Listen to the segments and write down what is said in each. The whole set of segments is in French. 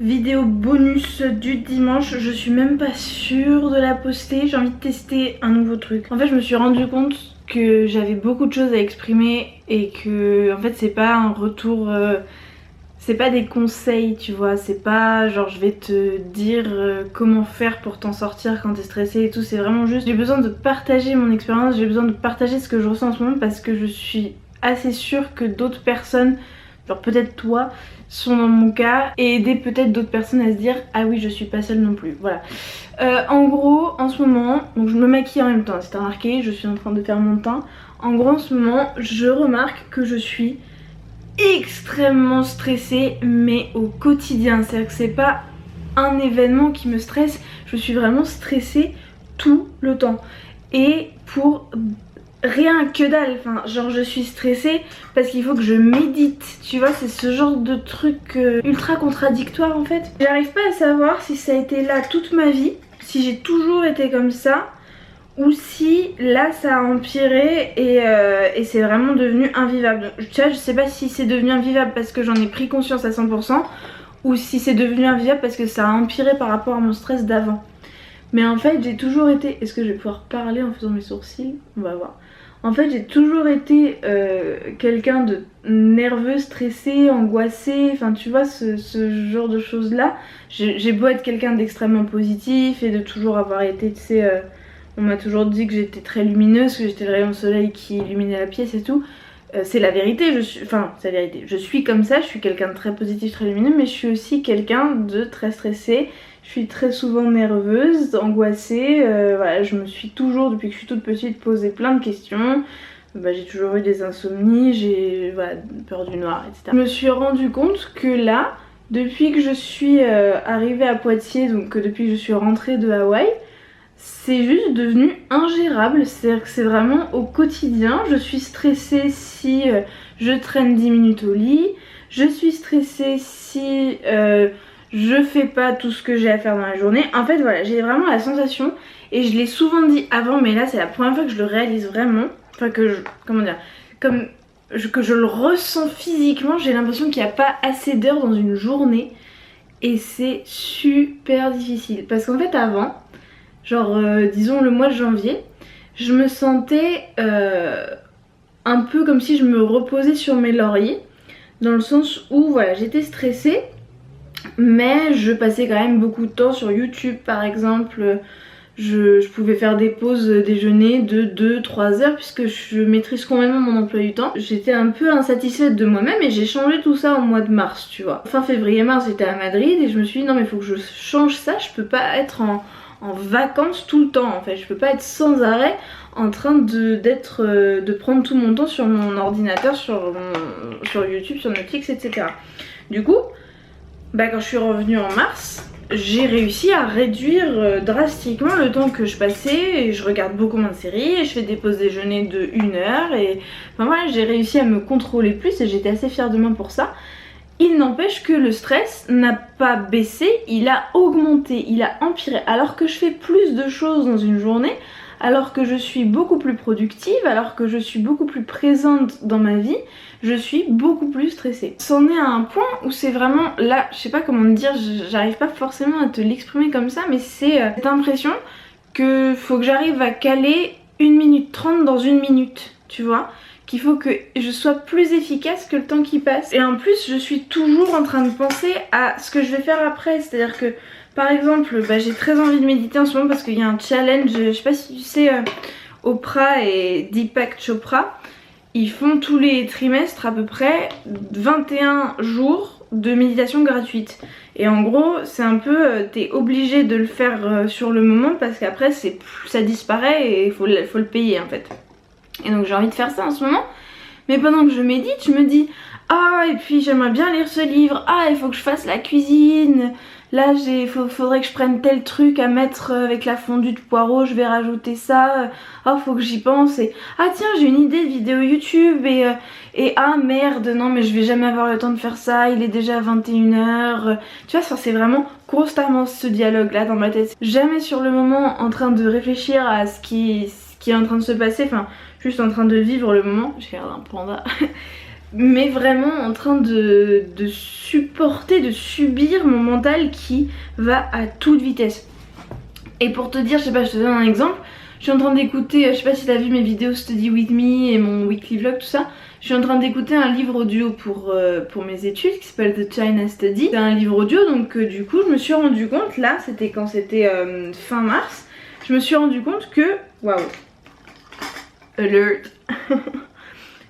vidéo bonus du dimanche. Je suis même pas sûre de la poster, j'ai envie de tester un nouveau truc. En fait je me suis rendu compte que j'avais beaucoup de choses à exprimer et que en fait c'est pas un retour, c'est pas des conseils tu vois, c'est pas genre je vais te dire comment faire pour t'en sortir quand t'es stressée et tout, c'est vraiment juste j'ai besoin de partager mon expérience, j'ai besoin de partager ce que je ressens en ce moment parce que je suis assez sûre que d'autres personnes, genre peut-être toi, sont dans mon cas et aider peut-être d'autres personnes à se dire ah oui je suis pas seule non plus, voilà. En gros en ce moment, donc je me maquille en même temps, c'est remarqué, je suis en train de faire mon teint. En gros en ce moment je remarque que je suis extrêmement stressée mais au quotidien, c'est-à-dire que c'est pas un événement qui me stresse, je suis vraiment stressée tout le temps et pour rien que dalle, enfin genre je suis stressée parce qu'il faut que je médite, tu vois, c'est ce genre de truc ultra contradictoire en fait. J'arrive pas à savoir si ça a été là toute ma vie, si j'ai toujours été comme ça ou si là ça a empiré et c'est vraiment devenu invivable. Tu vois, je sais pas si c'est devenu invivable parce que j'en ai pris conscience à 100% ou si c'est devenu invivable parce que ça a empiré par rapport à mon stress d'avant. Mais en fait j'ai toujours été... Est-ce que je vais pouvoir parler en faisant mes sourcils? On va voir. En fait j'ai toujours été quelqu'un de nerveux, stressé, angoissé, enfin tu vois ce genre de choses là. J'ai beau être quelqu'un d'extrêmement positif et de toujours avoir été, tu sais, on m'a toujours dit que j'étais très lumineuse, que j'étais le rayon de soleil qui illuminait la pièce et tout. C'est la vérité, c'est la vérité. Je suis comme ça, je suis quelqu'un de très positif, très lumineux, mais je suis aussi quelqu'un de très stressé. Je suis très souvent nerveuse, angoissée, voilà, je me suis toujours, depuis que je suis toute petite, posé plein de questions. J'ai toujours eu des insomnies, j'ai peur du noir, etc. Je me suis rendu compte que là, depuis que je suis arrivée à Poitiers, donc depuis que je suis rentrée de Hawaï, c'est juste devenu ingérable, c'est-à-dire que c'est vraiment au quotidien. Je suis stressée si je traîne 10 minutes au lit, je suis stressée si je fais pas tout ce que j'ai à faire dans la journée. En fait voilà, j'ai vraiment la sensation, et je l'ai souvent dit avant mais là c'est la première fois que je le réalise vraiment, enfin que je, comment dire, que je le ressens physiquement, j'ai l'impression qu'il n'y a pas assez d'heures dans une journée et c'est super difficile. Parce qu'en fait avant, genre disons le mois de janvier, je me sentais un peu comme si je me reposais sur mes lauriers, dans le sens où voilà j'étais stressée mais je passais quand même beaucoup de temps sur YouTube par exemple. Je pouvais faire des pauses déjeuner de 2-3 heures puisque je maîtrise complètement mon emploi du temps. J'étais un peu insatisfaite de moi-même et j'ai changé tout ça au mois de mars, tu vois. Fin février-mars j'étais à Madrid et je me suis dit non mais il faut que je change ça, je peux pas être en vacances tout le temps en fait, je peux pas être sans arrêt en train de prendre tout mon temps sur mon ordinateur, sur YouTube, sur Netflix, etc. Du coup, quand je suis revenue en mars, j'ai réussi à réduire drastiquement le temps que je passais et je regarde beaucoup moins de séries et je fais des pauses déjeuner de 1 heure et enfin voilà, j'ai réussi à me contrôler plus et j'étais assez fière de moi pour ça. Il n'empêche que le stress n'a pas baissé, il a augmenté, il a empiré, alors que je fais plus de choses dans une journée, alors que je suis beaucoup plus productive, alors que je suis beaucoup plus présente dans ma vie, je suis beaucoup plus stressée. C'en est à un point où c'est vraiment, là, je sais pas comment te dire, j'arrive pas forcément à te l'exprimer comme ça, mais c'est cette impression que faut que j'arrive à caler 1 minute 30 dans 1 minute, tu vois, qu'il faut que je sois plus efficace que le temps qui passe. Et en plus je suis toujours en train de penser à ce que je vais faire après, c'est à dire que par exemple j'ai très envie de méditer en ce moment parce qu'il y a un challenge, je sais pas si tu sais, Oprah et Deepak Chopra, ils font tous les trimestres à peu près 21 jours de méditation gratuite. Et en gros c'est un peu, t'es obligé de le faire sur le moment parce qu'après ça disparaît et il faut le payer en fait. Et donc j'ai envie de faire ça en ce moment. Mais pendant que je médite, je me dis ah et puis j'aimerais bien lire ce livre, ah il faut que je fasse la cuisine, là faudrait que je prenne tel truc à mettre avec la fondue de poireaux, je vais rajouter ça, ah faut que j'y pense, et ah tiens j'ai une idée de vidéo YouTube et ah merde non mais je vais jamais avoir le temps de faire ça, il est déjà 21 h. Tu vois, c'est vraiment constamment ce dialogue là dans ma tête, jamais sur le moment en train de réfléchir à ce qui est en train de se passer, enfin juste en train de vivre le moment. J'ai regardé un panda. mais vraiment en train de supporter, de subir mon mental qui va à toute vitesse. Et pour te dire, je sais pas, je te donne un exemple. Je suis en train d'écouter, je sais pas si t'as vu mes vidéos Study With Me et mon weekly vlog, tout ça. Je suis en train d'écouter un livre audio pour mes études qui s'appelle The China Study. C'est un livre audio, donc du coup je me suis rendu compte, là c'était quand c'était fin mars, je me suis rendu compte que, waouh, alert,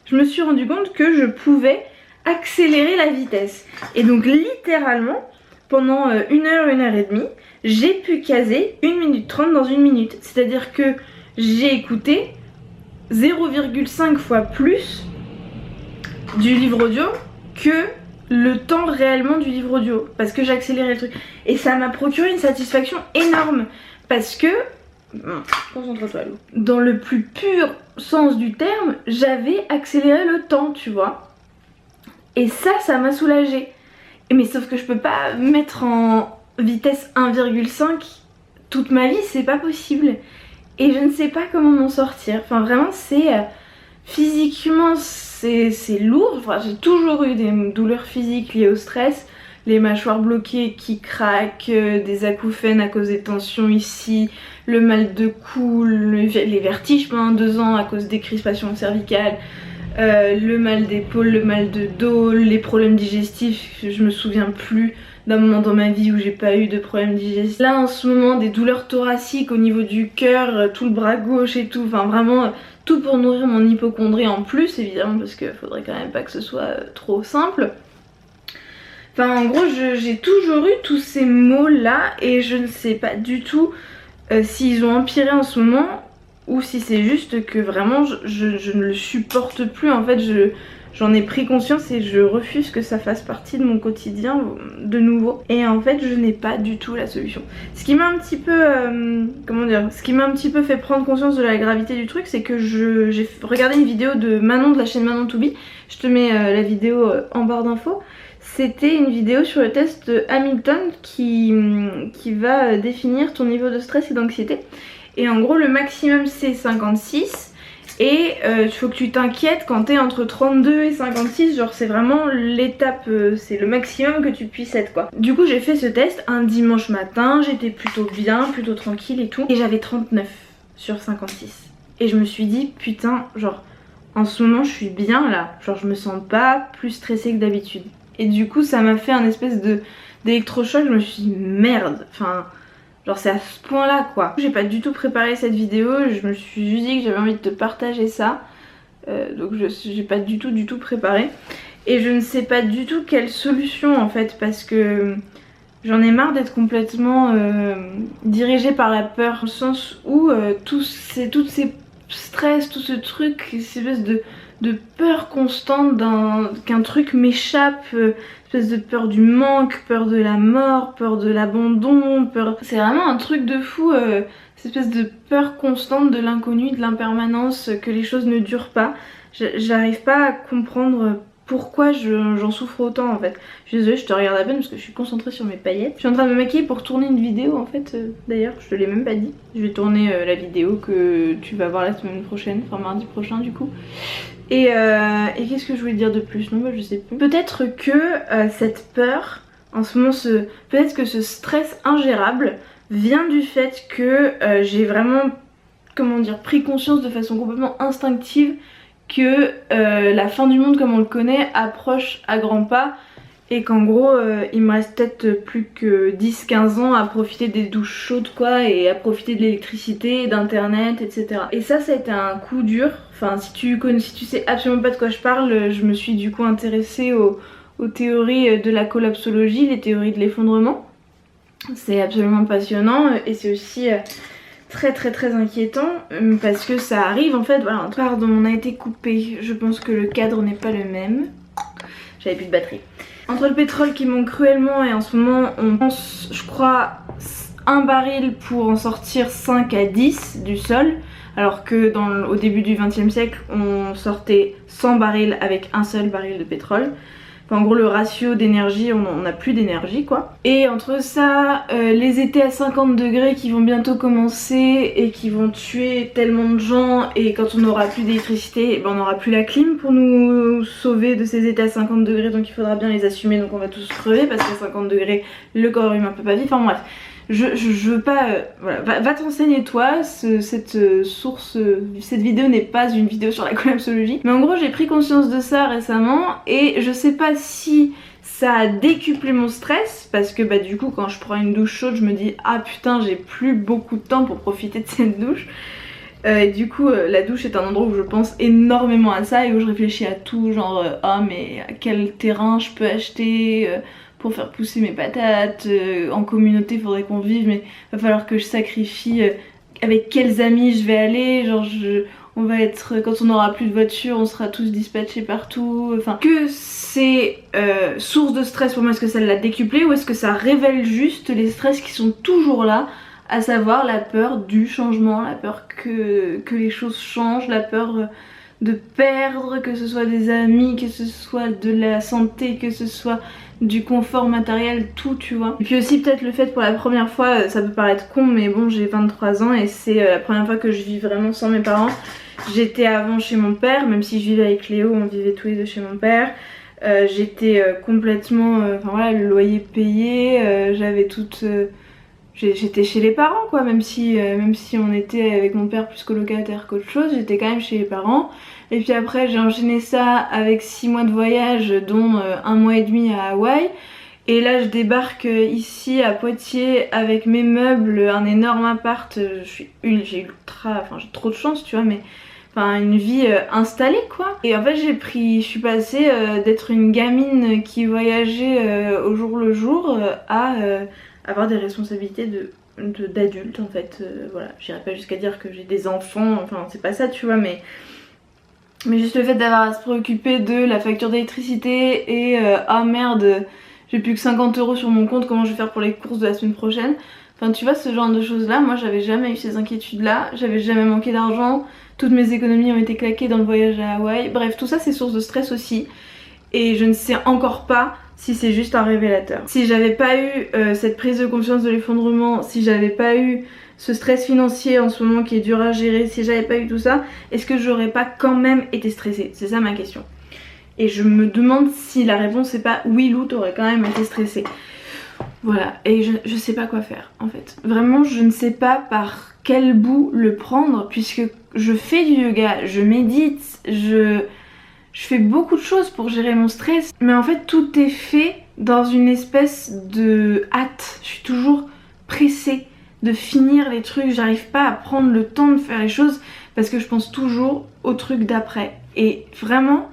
je me suis rendu compte que je pouvais accélérer la vitesse. Et donc littéralement, pendant 1 heure, 1 heure et demie, j'ai pu caser 1 minute 30 dans 1 minute. C'est-à-dire que j'ai écouté 0,5 fois plus du livre audio que le temps réellement du livre audio. Parce que j'ai accéléré le truc. Et ça m'a procuré une satisfaction énorme. Parce que... Concentre-toi, Lou. Dans le plus pur sens du terme, j'avais accéléré le temps, tu vois. Et ça m'a soulagée. Mais sauf que je peux pas mettre en vitesse 1,5 toute ma vie, c'est pas possible. Et je ne sais pas comment m'en sortir. Enfin vraiment c'est... physiquement c'est lourd. Enfin, j'ai toujours eu des douleurs physiques liées au stress. Les mâchoires bloquées qui craquent, des acouphènes à cause des tensions ici, le mal de cou, les vertiges pendant 2 ans à cause des crispations cervicales. Le mal d'épaule, le mal de dos, les problèmes digestifs, je me souviens plus d'un moment dans ma vie où j'ai pas eu de problème digestif. Là en ce moment des douleurs thoraciques au niveau du cœur, tout le bras gauche et tout, enfin vraiment tout pour nourrir mon hypocondrie en plus évidemment parce qu'il faudrait quand même pas que ce soit trop simple. Enfin en gros j'ai toujours eu tous ces maux là et je ne sais pas du tout s'ils ont empiré en ce moment ou si c'est juste que vraiment je ne le supporte plus. En fait j'en ai pris conscience et je refuse que ça fasse partie de mon quotidien de nouveau. Et en fait je n'ai pas du tout la solution. Ce qui m'a un petit peu comment dire, ce qui m'a un petit peu fait prendre conscience de la gravité du truc, c'est que j'ai regardé une vidéo de Manon de la chaîne Manon To Be. Je te mets la vidéo en barre d'infos. C'était une vidéo sur le test Hamilton qui va définir ton niveau de stress et d'anxiété. Et en gros le maximum c'est 56 et il faut que tu t'inquiètes quand t'es entre 32 et 56, genre c'est vraiment l'étape, c'est le maximum que tu puisses être quoi. Du coup j'ai fait ce test un dimanche matin, j'étais plutôt bien, plutôt tranquille et tout, et j'avais 39 sur 56. Et je me suis dit putain, genre en ce moment je suis bien là, genre je me sens pas plus stressée que d'habitude. Et du coup ça m'a fait un espèce d'électrochoc, je me suis dit merde, enfin... Genre c'est à ce point là quoi. J'ai pas du tout préparé cette vidéo, je me suis juste dit que j'avais envie de te partager ça. Donc j'ai pas du tout préparé. Et je ne sais pas du tout quelle solution en fait parce que j'en ai marre d'être complètement dirigée par la peur. Au sens où toutes ces stress, tout ce truc, cette espèce de peur constante qu'un truc m'échappe, espèce de peur du manque, peur de la mort, peur de l'abandon, peur... C'est vraiment un truc de fou, cette espèce de peur constante de l'inconnu, de l'impermanence, que les choses ne durent pas. J'arrive pas à comprendre pourquoi j'en souffre autant en fait. Je suis désolée, je te regarde à peine parce que je suis concentrée sur mes paillettes. Je suis en train de me maquiller pour tourner une vidéo en fait, d'ailleurs je te l'ai même pas dit. Je vais tourner la vidéo que tu vas voir la semaine prochaine, enfin mardi prochain du coup. Et qu'est-ce que je voulais dire de plus? Non bah je sais plus. Peut-être que cette peur, en ce moment, peut-être que ce stress ingérable vient du fait que j'ai vraiment, comment dire, pris conscience de façon complètement instinctive que la fin du monde comme on le connaît approche à grands pas et qu'en gros il me reste peut-être plus que 10-15 ans à profiter des douches chaudes quoi et à profiter de l'électricité, d'internet, etc. Et ça a été un coup dur. Enfin si tu sais absolument pas de quoi je parle, je me suis du coup intéressée aux théories de la collapsologie, les théories de l'effondrement. C'est absolument passionnant et c'est aussi très inquiétant parce que ça arrive en fait, voilà, pardon, on a été coupé, je pense que le cadre n'est pas le même, j'avais plus de batterie. Entre le pétrole qui manque cruellement et en ce moment on pense, je crois, 1 baril pour en sortir 5 à 10 du sol, alors que au début du XXe siècle on sortait 100 barils avec un seul baril de pétrole. Enfin, en gros le ratio d'énergie, on n'a plus d'énergie quoi. Et entre ça, les étés à 50 degrés qui vont bientôt commencer et qui vont tuer tellement de gens, et quand on n'aura plus d'électricité, ben on n'aura plus la clim pour nous sauver de ces étés à 50 degrés, donc il faudra bien les assumer, donc on va tous crever parce qu'à 50 degrés le corps humain peut pas vivre, enfin bref. Je veux pas... voilà, va t'enseigner toi, cette vidéo n'est pas une vidéo sur la collapsologie. Mais en gros j'ai pris conscience de ça récemment et je sais pas si ça a décuplé mon stress, parce que bah du coup quand je prends une douche chaude je me dis ah putain j'ai plus beaucoup de temps pour profiter de cette douche. Et du coup la douche est un endroit où je pense énormément à ça et où je réfléchis à tout, genre ah mais à quel terrain je peux acheter pour faire pousser mes patates, en communauté faudrait qu'on vive mais va falloir que je sacrifie avec quels amis je vais aller, genre on va être, quand on aura plus de voiture on sera tous dispatchés partout, enfin que c'est source de stress pour moi, est-ce que ça l'a décuplé ou est-ce que ça révèle juste les stress qui sont toujours là, à savoir la peur du changement, la peur que les choses changent, la peur de perdre, que ce soit des amis, que ce soit de la santé, que ce soit du confort matériel, tout tu vois. Et puis aussi peut-être le fait pour la première fois, ça peut paraître con mais bon j'ai 23 ans et c'est la première fois que je vis vraiment sans mes parents. J'étais avant chez mon père, même si je vivais avec Léo, on vivait tous les deux chez mon père. J'étais complètement, enfin voilà, le loyer payé, j'avais toute... j'étais chez les parents quoi, même si on était avec mon père plus colocataire qu'autre chose, j'étais quand même chez les parents. Et puis après j'ai enchaîné ça avec 6 mois de voyage, dont 1 mois et demi à Hawaï. Et là je débarque ici à Poitiers avec mes meubles, un énorme appart, j'ai trop de chance tu vois, mais enfin une vie installée quoi. Et en fait je suis passée d'être une gamine qui voyageait au jour le jour à avoir des responsabilités d'adulte en fait, voilà, j'irai pas jusqu'à dire que j'ai des enfants, enfin c'est pas ça tu vois, mais juste le fait d'avoir à se préoccuper de la facture d'électricité et ah merde j'ai plus que 50 € sur mon compte, comment je vais faire pour les courses de la semaine prochaine, enfin tu vois ce genre de choses là, moi j'avais jamais eu ces inquiétudes là, j'avais jamais manqué d'argent, toutes mes économies ont été claquées dans le voyage à Hawaï, bref tout ça c'est source de stress aussi. Et je ne sais encore pas si c'est juste un révélateur. Si j'avais pas eu cette prise de conscience de l'effondrement, si j'avais pas eu ce stress financier en ce moment qui est dur à gérer, si j'avais pas eu tout ça, est-ce que j'aurais pas quand même été stressée? C'est ça ma question. Et je me demande si la réponse est pas oui, Lou, t'aurais quand même été stressée. Voilà, et je sais pas quoi faire en fait. Vraiment je ne sais pas par quel bout le prendre, puisque je fais du yoga, je médite, je fais beaucoup de choses pour gérer mon stress, mais en fait tout est fait dans une espèce de hâte. Je suis toujours pressée de finir les trucs, j'arrive pas à prendre le temps de faire les choses parce que je pense toujours au truc d'après. Et vraiment,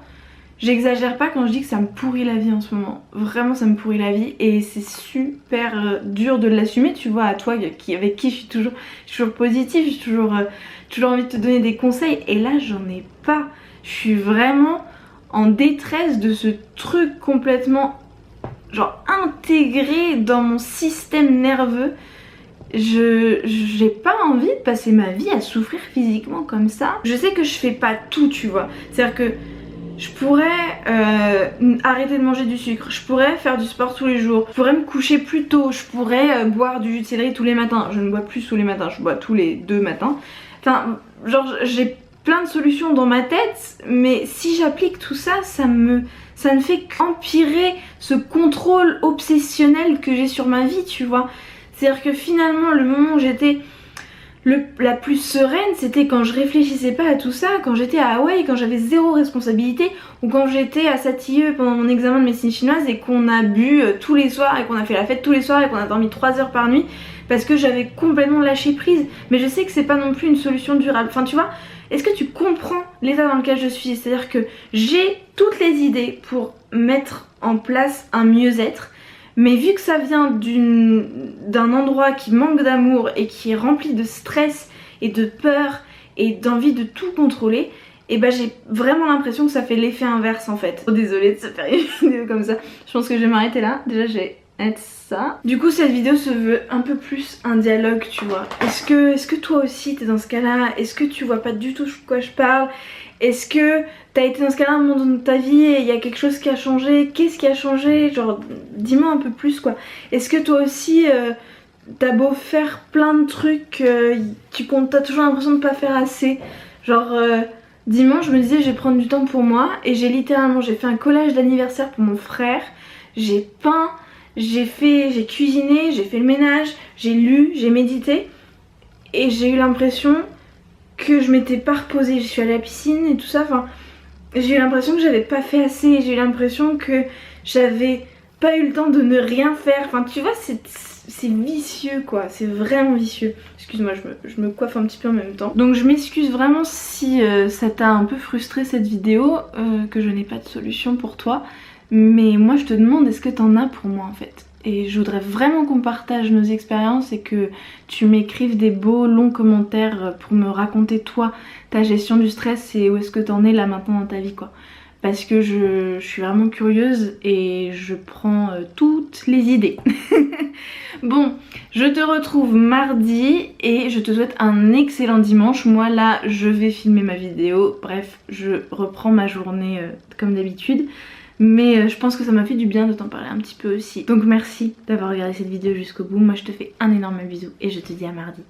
j'exagère pas quand je dis que ça me pourrit la vie en ce moment. Vraiment ça me pourrit la vie et c'est super dur de l'assumer, tu vois, à toi avec qui je suis toujours positive, j'ai toujours envie de te donner des conseils et là j'en ai pas. Je suis vraiment en détresse de ce truc complètement genre intégré dans mon système nerveux. J'ai pas envie de passer ma vie à souffrir physiquement comme ça. Je sais que je fais pas tout tu vois, c'est à dire que je pourrais arrêter de manger du sucre, je pourrais faire du sport tous les jours, je pourrais me coucher plus tôt, je pourrais boire du jus de céleri tous les matins. Je ne bois plus tous les matins, je bois tous les 2 matins. Enfin genre j'ai plein de solutions dans ma tête, mais si j'applique tout ça, ça ne fait qu'empirer ce contrôle obsessionnel que j'ai sur ma vie, tu vois. C'est-à-dire que finalement, le moment où j'étais la plus sereine, c'était quand je réfléchissais pas à tout ça, quand j'étais à Hawaï, quand j'avais 0 responsabilité, ou quand j'étais à Satilleux pendant mon examen de médecine chinoise et qu'on a bu tous les soirs et qu'on a fait la fête tous les soirs et qu'on a dormi 3 heures par nuit parce que j'avais complètement lâché prise. Mais je sais que c'est pas non plus une solution durable. Enfin tu vois, est-ce que tu comprends l'état dans lequel je suis? C'est-à-dire que j'ai toutes les idées pour mettre en place un mieux-être, mais vu que ça vient d'un endroit qui manque d'amour et qui est rempli de stress et de peur et d'envie de tout contrôler, et bah j'ai vraiment l'impression que ça fait l'effet inverse en fait. Oh, désolée de se faire une vidéo comme ça, je pense que je vais m'arrêter là. Déjà j'ai ça. Du coup cette vidéo se veut un peu plus un dialogue tu vois. Est-ce que toi aussi t'es dans ce cas là? Est-ce que tu vois pas du tout de quoi je parle? Est-ce que t'as été dans ce cas-là un moment de ta vie et il y a quelque chose qui a changé? Qu'est-ce qui a changé? Genre, dis-moi un peu plus quoi. Est-ce que toi aussi, t'as beau faire plein de trucs, t'as toujours l'impression de pas faire assez? Genre, dimanche, je me disais, je vais prendre du temps pour moi et j'ai fait un collage d'anniversaire pour mon frère. J'ai peint, j'ai cuisiné, j'ai fait le ménage, j'ai lu, j'ai médité et j'ai eu l'impression que je m'étais pas reposée. Je suis allée à la piscine et tout ça, enfin j'ai eu l'impression que j'avais pas fait assez, j'ai eu l'impression que j'avais pas eu le temps de ne rien faire, enfin tu vois c'est vicieux quoi, c'est vraiment vicieux. Excuse-moi, je me coiffe un petit peu en même temps. Donc je m'excuse vraiment si ça t'a un peu frustré cette vidéo, que je n'ai pas de solution pour toi, mais moi je te demande est-ce que t'en as pour moi en fait. Et je voudrais vraiment qu'on partage nos expériences et que tu m'écrives des beaux longs commentaires pour me raconter toi ta gestion du stress et où est-ce que t'en es là maintenant dans ta vie quoi. Parce que je suis vraiment curieuse et je prends toutes les idées. Bon, je te retrouve mardi et je te souhaite un excellent dimanche. Moi là je vais filmer ma vidéo, bref je reprends ma journée comme d'habitude. Mais je pense que ça m'a fait du bien de t'en parler un petit peu aussi. Donc merci d'avoir regardé cette vidéo jusqu'au bout. Moi je te fais un énorme bisou et je te dis à mardi.